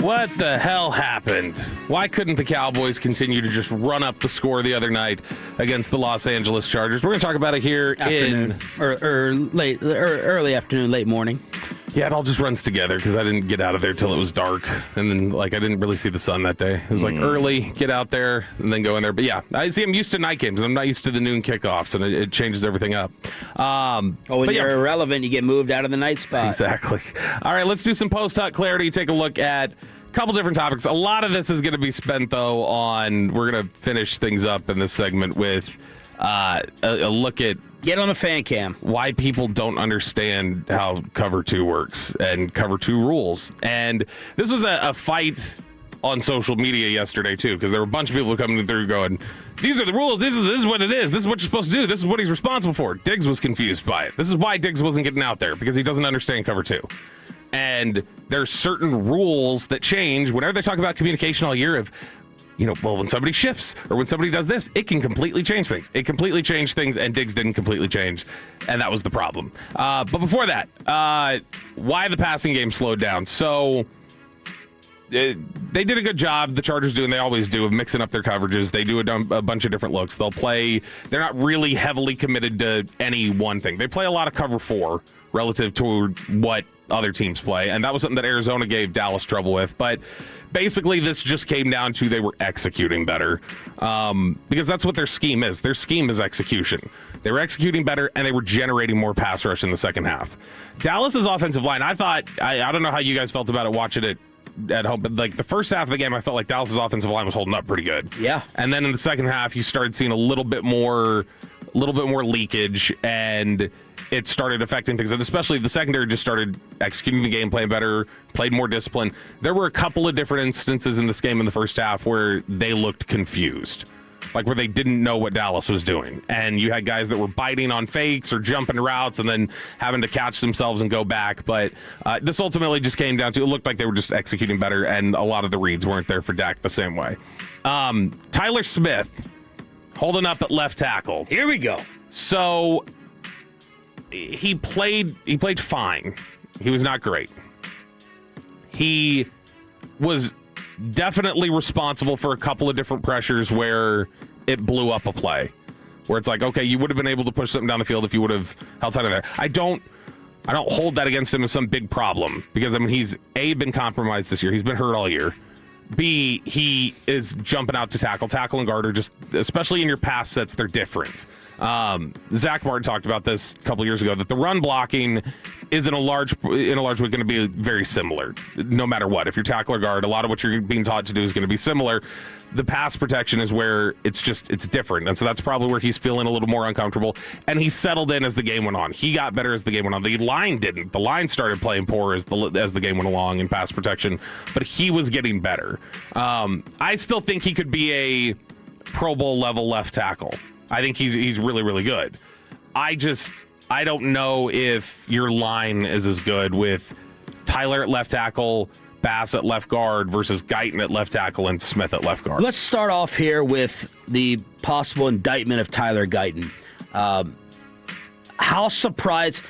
What the hell happened? Why couldn't the Cowboys continue to just run up the score the other night against the Los Angeles Chargers? We're going to talk about it here afternoon. Early afternoon, late morning. Yeah, it all just runs together because I didn't get out of there till it was dark. And then, I didn't really see the sun that day. It was early, get out there, and then go in there. But yeah, I'm used to night games, and I'm not used to the noon kickoffs, and it changes everything up. When you're irrelevant, you get moved out of the night spot. Exactly. All right, let's do some post-hunt clarity. Take a look at a couple different topics. A lot of this is going to be spent, though, we're going to finish things up in this segment with a look at get on the fan cam. Why people don't understand how Cover 2 works and Cover 2 rules. And this was a fight on social media yesterday, too, because there were a bunch of people coming through going, these are the rules, this is what it is, this is what you're supposed to do, this is what he's responsible for. Diggs was confused by it. This is why Diggs wasn't getting out there, because he doesn't understand Cover 2. And there's certain rules that change whenever they talk about communication all year of, when somebody shifts or when somebody does this, it can completely change things. It completely changed things, and Diggs didn't completely change, and that was the problem. But before that, why the passing game slowed down. So they did a good job, the Chargers do, and they always do, of mixing up their coverages. They do a bunch of different looks. They're not really heavily committed to any one thing. They play a lot of Cover 4 relative to what other teams play, and that was something that Arizona gave Dallas trouble with. But basically, this just came down to they were executing better, because that's what their scheme is. Their scheme is execution. They were executing better, and they were generating more pass rush in the second half. Dallas's offensive line, I thought, I don't know how you guys felt about it watching it at home, but the first half of the game, I felt like Dallas's offensive line was holding up pretty good. Yeah. And then in the second half, you started seeing a little bit more leakage, and it started affecting things. And especially the secondary just started executing the game plan better, played more discipline. There were a couple of different instances in this game in the first half where they looked confused, where they didn't know what Dallas was doing. And you had guys that were biting on fakes or jumping routes and then having to catch themselves and go back. But this ultimately just came down to, it looked like they were just executing better, and a lot of the reads weren't there for Dak the same way. Tyler Smith holding up at left tackle. Here we go. So he played fine. He was not great. He was definitely responsible for a couple of different pressures where it blew up a play, where it's okay, you would have been able to push something down the field if you would have held tight in there. I don't hold that against him as some big problem, because he's A, been compromised this year. He's been hurt all year. B, he is jumping out to tackle and guard are just, especially in your pass sets, they're different. Zach Martin talked about this a couple years ago, that the run blocking is in a large way going to be very similar, no matter what. If you're tackle or guard, a lot of what you're being taught to do is going to be similar. The pass protection is where it's different. And so that's probably where he's feeling a little more uncomfortable. And he settled in as the game went on. He got better as the game went on. The line didn't. The line started playing poor as the game went along in pass protection, but he was getting better. I still think he could be a Pro Bowl level left tackle. I think he's really, really good. I don't know if your line is as good with Tyler at left tackle, Bass at left guard versus Guyton at left tackle and Smith at left guard. Let's start off here with the possible indictment of Tyler Guyton. How surprised,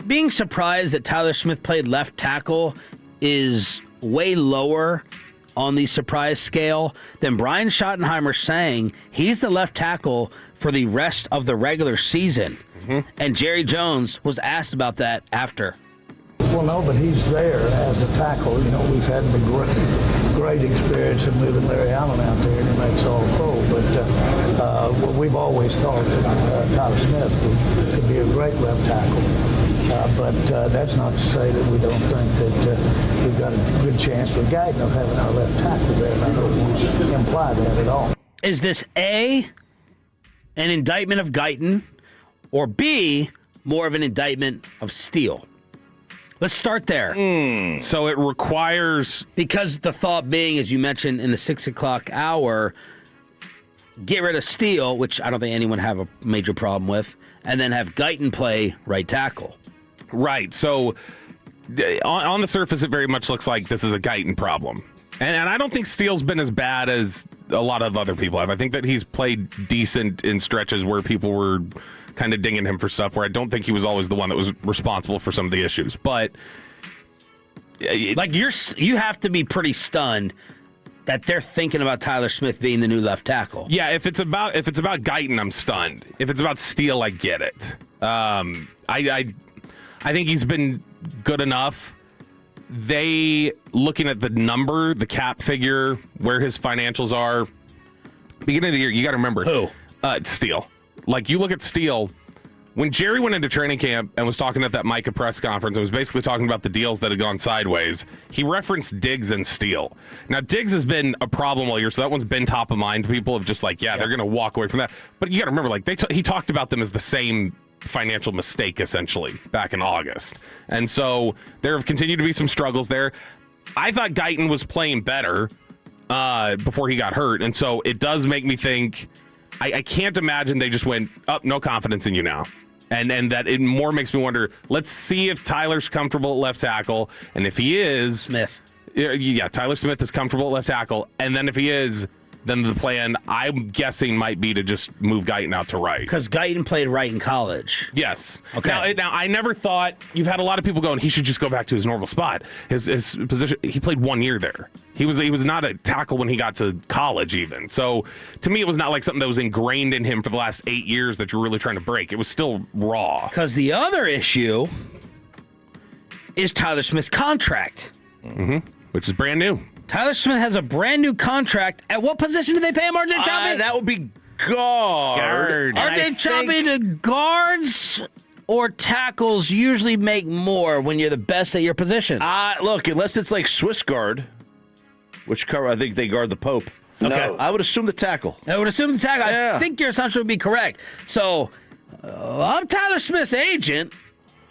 being surprised that Tyler Smith played left tackle is way lower on the surprise scale than Brian Schottenheimer saying he's the left tackle for the rest of the regular season. Mm-hmm. And Jerry Jones was asked about that after. Well, no, but he's there as a tackle. We've had the great experience of moving Larry Allen out there, and he makes all pro. But we've always thought that Tyler Smith could be a great left tackle. But that's not to say that we don't think that we've got a good chance with Guyton of having our left tackle there. I don't want to imply that at all. Is this A, an indictment of Guyton, or B, more of an indictment of Steele? Let's start there. So it requires... Because the thought being, as you mentioned in the 6 o'clock hour, get rid of Steele, which I don't think anyone have a major problem with, and then have Guyton play right tackle. Right. So on the surface, it very much looks like this is a Guyton problem. And I don't think Steele's been as bad as a lot of other people have. I think that he's played decent in stretches where people were kind of dinging him for stuff, where I don't think he was always the one that was responsible for some of the issues. But Like you have to be pretty stunned that they're thinking about Tyler Smith being the new left tackle. Yeah, if it's about Guyton, I'm stunned. If it's about Steele, I get it. I think he's been good enough. They, looking at the number, the cap figure, where his financials are, beginning of the year, you got to remember. Who? Steele. Like, you look at Steele, when Jerry went into training camp and was talking at that Micah press conference and was basically talking about the deals that had gone sideways, he referenced Diggs and Steele. Now, Diggs has been a problem all year, so that one's been top of mind. People have just like, they're going to walk away from that. But you got to remember, like, he talked about them as the same financial mistake, essentially, back in August. And so there have continued to be some struggles there. I thought Guyton was playing better before he got hurt, and so it does make me think, I can't imagine they just went, no confidence in you now. And that it more makes me wonder, let's see if Tyler's comfortable at left tackle, and if he is... Smith. Yeah, Tyler Smith is comfortable at left tackle, and then if he is... then the plan, I'm guessing, might be to just move Guyton out to right. Because Guyton played right in college. Yes. Okay. Now, I never thought, you've had a lot of people going, he should just go back to his normal spot. His position, he played 1 year there. He was not a tackle when he got to college even. So to me, it was not like something that was ingrained in him for the last 8 years that you're really trying to break. It was still raw. Because the other issue is Tyler Smith's contract. Mm-hmm. Which is brand new. Tyler Smith has a brand new contract. At what position do they pay him, RJ Choppy? That would be guard. RJ Choppy, the guards or tackles usually make more when you're the best at your position. Look, unless it's like Swiss guard, which I think they guard the Pope. Okay. No, I would assume the tackle. I would assume the tackle. Yeah. I think your assumption would be correct. So, I'm Tyler Smith's agent,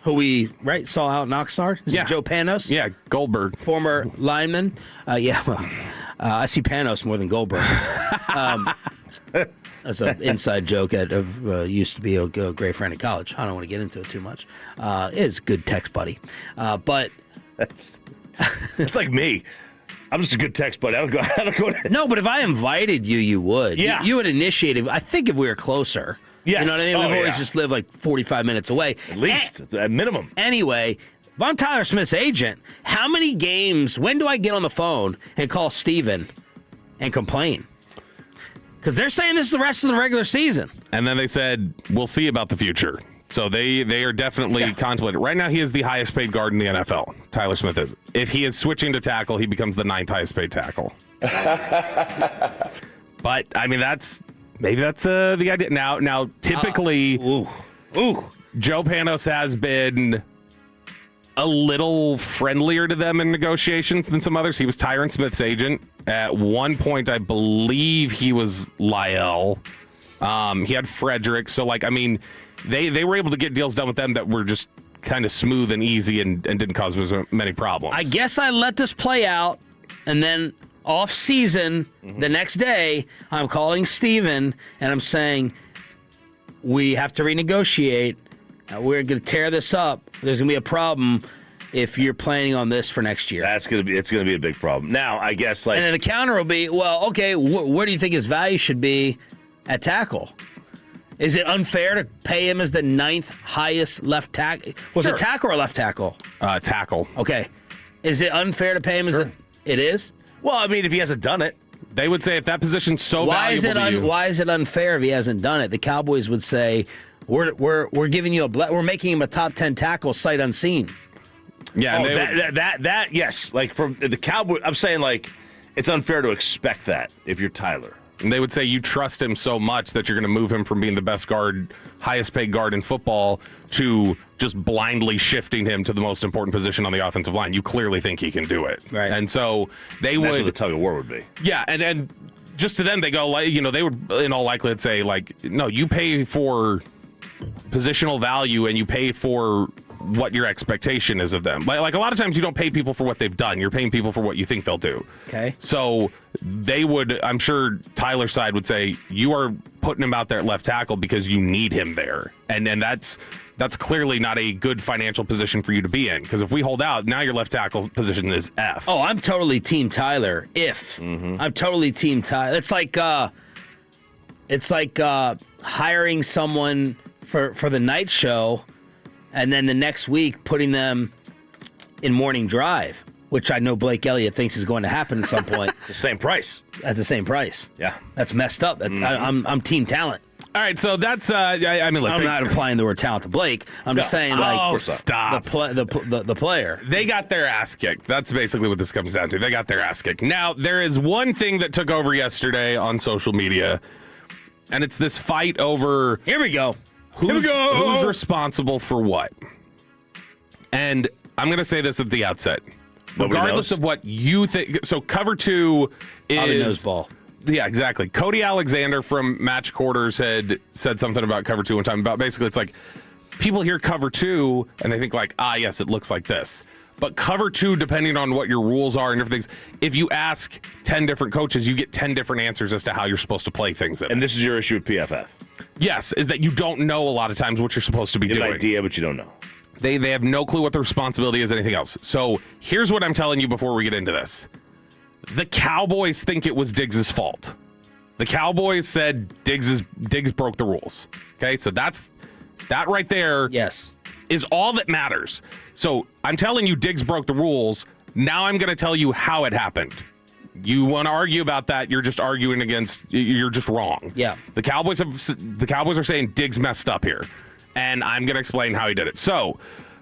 who we saw out in Oxnard. This is Joe Panos. Yeah, Goldberg. Former lineman. I see Panos more than Goldberg. That's an inside joke used to be a great friend at college. I don't want to get into it too much. Is good text buddy. But it's like me. I'm just a good text buddy. I don't go. No, but if I invited you, you would. Yeah. You would initiate it. I think if we were closer. Yes. You know what I mean? We've always just lived like 45 minutes away. At least, at minimum. Anyway, if I'm Tyler Smith's agent, how many games, when do I get on the phone and call Steven and complain? Because they're saying this is the rest of the regular season. And then they said, we'll see about the future. So they are definitely contemplating. Right now, he is the highest paid guard in the NFL. Tyler Smith is. If he is switching to tackle, he becomes the 9th highest paid tackle. But, I mean, maybe that's the idea. Now, typically, Joe Panos has been a little friendlier to them in negotiations than some others. He was Tyron Smith's agent. At one point, I believe he was Lyle. He had Frederick. So, they were able to get deals done with them that were just kind of smooth and easy and didn't cause many problems. I guess I let this play out, and then off season, the next day, I'm calling Steven, and I'm saying, we have to renegotiate. We're going to tear this up. There's going to be a problem if you're planning on this for next year. It's going to be a big problem. Now, I guess, and then the counter will be, well, okay, where do you think his value should be at tackle? Is it unfair to pay him as the 9th highest left tackle? Was it tackle or left tackle? Tackle. Okay. Is it unfair to pay him as it is? Well, I mean, if he hasn't done it. They would say if that position's so valuable to you. Why is it unfair if he hasn't done it? The Cowboys would say, we're giving you we're making him a top 10 tackle sight unseen. Yeah, that yes. Like from the Cowboys, I'm saying it's unfair to expect that if you're Tyler. And they would say you trust him so much that you're going to move him from being the best guard, highest paid guard in football to just blindly shifting him to the most important position on the offensive line. You clearly think he can do it. Right. And so That's what the tug of war would be. Yeah, and just to them, they go, they would in all likelihood say, no, you pay for positional value and you pay for what your expectation is of them. Like a lot of times you don't pay people for what they've done. You're paying people for what you think they'll do. Okay. So they would, I'm sure Tyler's side would say, you are putting him out there at left tackle because you need him there. And that's clearly not a good financial position for you to be in. Because if we hold out, now your left tackle position is F. Oh, I'm totally team Tyler. I'm totally team Tyler. It's like hiring someone for the night show and then the next week putting them in morning drive. which I know Blake Elliott thinks is going to happen at some point. The same price. At the same price. Yeah. That's messed up. That's, I'm team talent. All right, so that's I mean, look, I'm not applying the word talent to Blake. I'm just saying, like, stop. The player. They got their ass kicked. That's basically what this comes down to. They got their ass kicked. Now, there is one thing that took over yesterday on social media, and it's this fight over Here we go. who's responsible for what. And I'm going to say this at the outset. Nobody Regardless knows. of what you think. So cover 2 Bobby knows is... ball. Yeah, exactly. Cody Alexander from Match Quarters had said something about cover 2 one time. About basically, it's like people hear cover 2 and they think like, yes, it looks like this. But cover 2, depending on what your rules are and different things, if you ask 10 different coaches, you get 10 different answers as to how you're supposed to play things. And this is your issue with PFF. Yes, is that you don't know a lot of times what you're supposed to be You have doing. an idea, but you don't know. They have no clue what the responsibility is, anything else. So here's what I'm telling you before we get into this. The Cowboys think it was Diggs' fault. The Cowboys said Diggs broke the rules. Okay, so that right there Yes. is all that matters. So I'm telling you Diggs broke the rules. Now I'm going to tell you how it happened. You want to argue about that, you're just arguing against, you're just wrong. Yeah. The Cowboys are saying Diggs messed up here. And I'm going to explain how he did it. So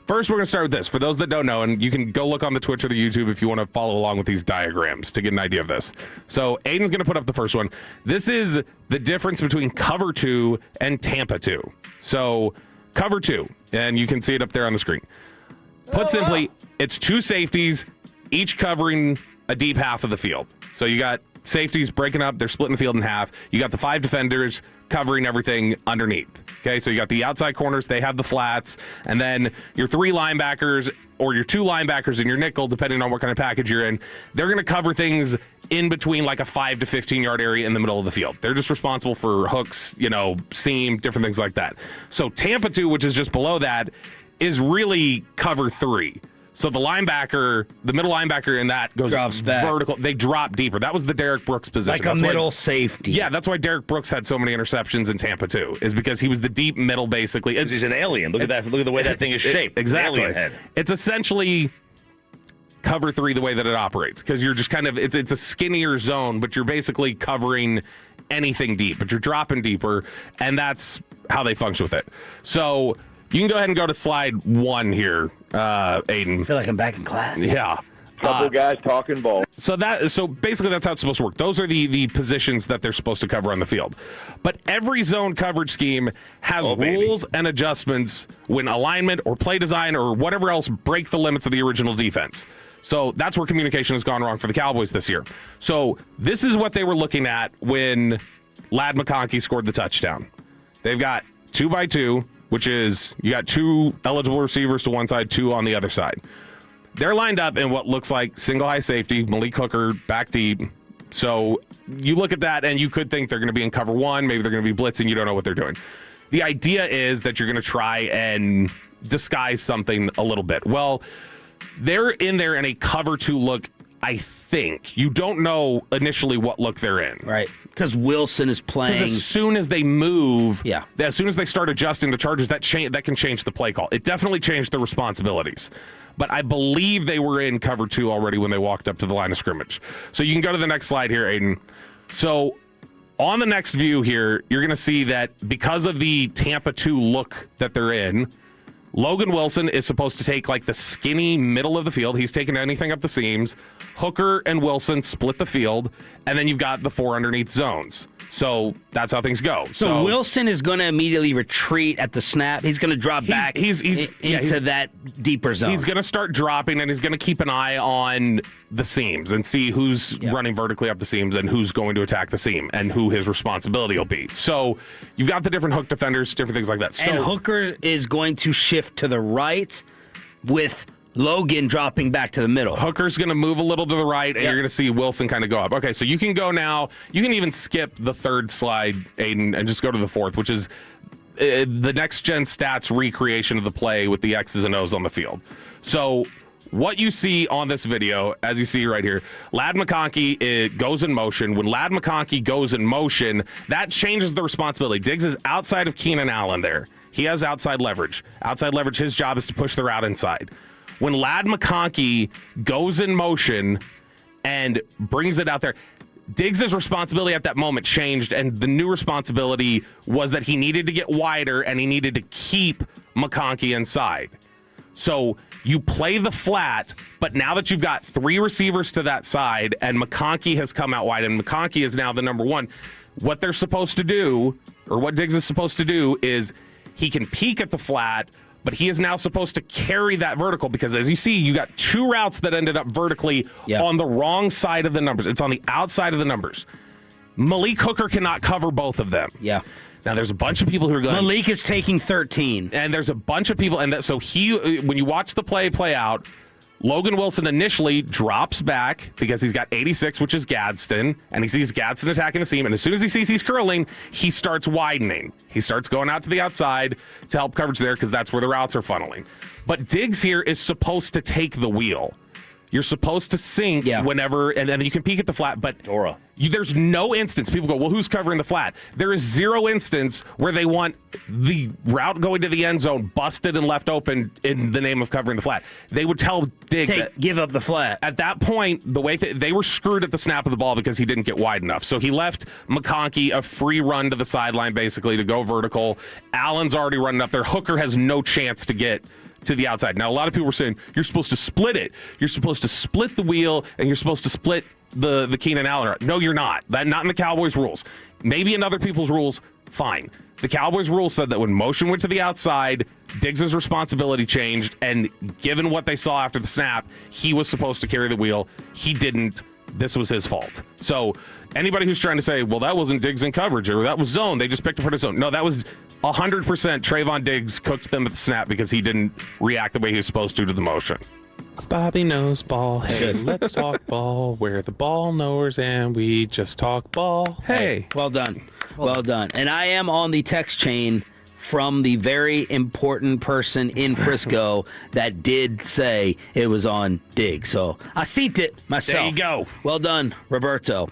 first, we're going to start with this. For those that don't know, and you can go look on the Twitch or the YouTube if you want to follow along with these diagrams to get an idea of this. So Aiden's going to put up the first one. This is the difference between cover 2 and Tampa 2. So cover 2, and you can see it up there on the screen. Put simply, it's 2 safeties, each covering a deep half of the field. So you got safeties breaking up, they're splitting the field in half. You got the 5 defenders covering everything underneath. Okay, so you got the outside corners, they have the flats, and then your 3 linebackers or your 2 linebackers and your nickel, depending on what kind of package you're in, they're going to cover things in between like a 5 to 15 yard area in the middle of the field. They're just responsible for hooks, seam, different things like that. So Tampa 2, which is just below that, is really cover 3. So the middle linebacker in that goes Drops back. vertical. They drop deeper. That was the Derek Brooks position. Like a middle safety. Yeah, that's why Derek Brooks had so many interceptions in Tampa too, is because he was the deep middle basically. He's an alien. Look at that. Look at the way that thing is shaped. Exactly. Alien head. It's essentially cover 3 the way that it operates, because you're just kind of, it's a skinnier zone, but you're basically covering anything deep, but you're dropping deeper, and that's how they function with it. So you can go ahead and go to slide 1 here, Aiden. I feel like I'm back in class. Yeah. Couple guys talking ball. So basically that's how it's supposed to work. Those are the positions that they're supposed to cover on the field. But every zone coverage scheme has rules and adjustments when alignment or play design or whatever else break the limits of the original defense. So that's where communication has gone wrong for the Cowboys this year. So this is what they were looking at when Ladd McConkey scored the touchdown. They've got 2x2, which is you got 2 eligible receivers to one side, 2 on the other side. They're lined up in what looks like single high safety, Malik Hooker back deep. So you look at that and you could think they're going to be in cover 1. Maybe they're going to be blitzing. You don't know what they're doing. The idea is that you're going to try and disguise something a little bit. Well, they're in there in a cover 2 look, I think. You don't know initially what look they're in. Right. Because Wilson is playing. Because as soon as they move, Yeah. as soon as they start adjusting the charges, that can change the play call. It definitely changed the responsibilities. But I believe they were in cover 2 already when they walked up to the line of scrimmage. So you can go to the next slide here, Aiden. So on the next view here, you're going to see that because of the Tampa 2 look that they're in, Logan Wilson is supposed to take like the skinny middle of the field. He's taking anything up the seams. Hooker and Wilson split the field, and then you've got the 4 underneath zones. So that's how things go. So Wilson is going to immediately retreat at the snap. He's going to drop back into that deeper zone. He's going to start dropping, and he's going to keep an eye on the seams and see who's running vertically up the seams and who's going to attack the seam and who his responsibility will be. So you've got the different hook defenders, different things like that. So, and Hooker is going to shift to the right with Logan dropping back to the middle. Hooker's going to move a little to the right, and you're going to see Wilson kind of go up. Okay, so you can go now. You can even skip the 3rd slide, Aiden, and just go to the 4th, which is the next-gen stats recreation of the play with the X's and O's on the field. So what you see on this video, as you see right here, Ladd McConkey goes in motion. When Ladd McConkey goes in motion, that changes the responsibility. Diggs is outside of Keenan Allen there. He has outside leverage. Outside leverage, his job is to push the route inside. When Ladd McConkey goes in motion and brings it out there, Diggs' responsibility at that moment changed, and the new responsibility was that he needed to get wider and he needed to keep McConkey inside. So you play the flat, but now that you've got 3 receivers to that side and McConkey has come out wide and McConkey is now the number 1, what they're supposed to do, or what Diggs is supposed to do, is he can peek at the flat, but he is now supposed to carry that vertical because, as you see, you got 2 routes that ended up vertically on the wrong side of the numbers. It's on the outside of the numbers. Malik Hooker cannot cover both of them. Yeah. Now, there's a bunch of people who are going... Malik is taking 13. And there's a bunch of people... And so when you watch the play out, Logan Wilson initially drops back because he's got 86, which is Gadsden, and he sees Gadsden attacking the seam. And as soon as he sees he's curling, he starts widening. He starts going out to the outside to help coverage there because that's where the routes are funneling. But Diggs here is supposed to take the wheel. You're supposed to sink whenever, and then you can peek at the flat, but there's no instance. People go, well, who's covering the flat? There is 0 instance where they want the route going to the end zone busted and left open in the name of covering the flat. They would tell Diggs, give up the flat. At that point, the way they were screwed at the snap of the ball because he didn't get wide enough. So he left McConkey a free run to the sideline, basically, to go vertical. Allen's already running up there. Hooker has no chance to get to the outside. Now, a lot of people were saying, you're supposed to split it. You're supposed to split the wheel, and you're supposed to split the Keenan Allen. No, you're not. Not in the Cowboys rules. Maybe in other people's rules, fine. The Cowboys rule said that when motion went to the outside, Diggs' responsibility changed, and given what they saw after the snap, he was supposed to carry the wheel. He didn't. This was his fault. So anybody who's trying to say, well, that wasn't Diggs in coverage, or that was zone, they just picked up for the zone. No, that was 100% Trayvon Diggs cooked them at the snap because he didn't react the way he was supposed to the motion. Bobby knows ball. Hey, let's talk ball. We're the ball knowers, and we just talk ball. Hey. Well done. Well done. And I am on the text chain from the very important person in Frisco that did say it was on Diggs. So I seen it myself. There you go. Well done, Roberto.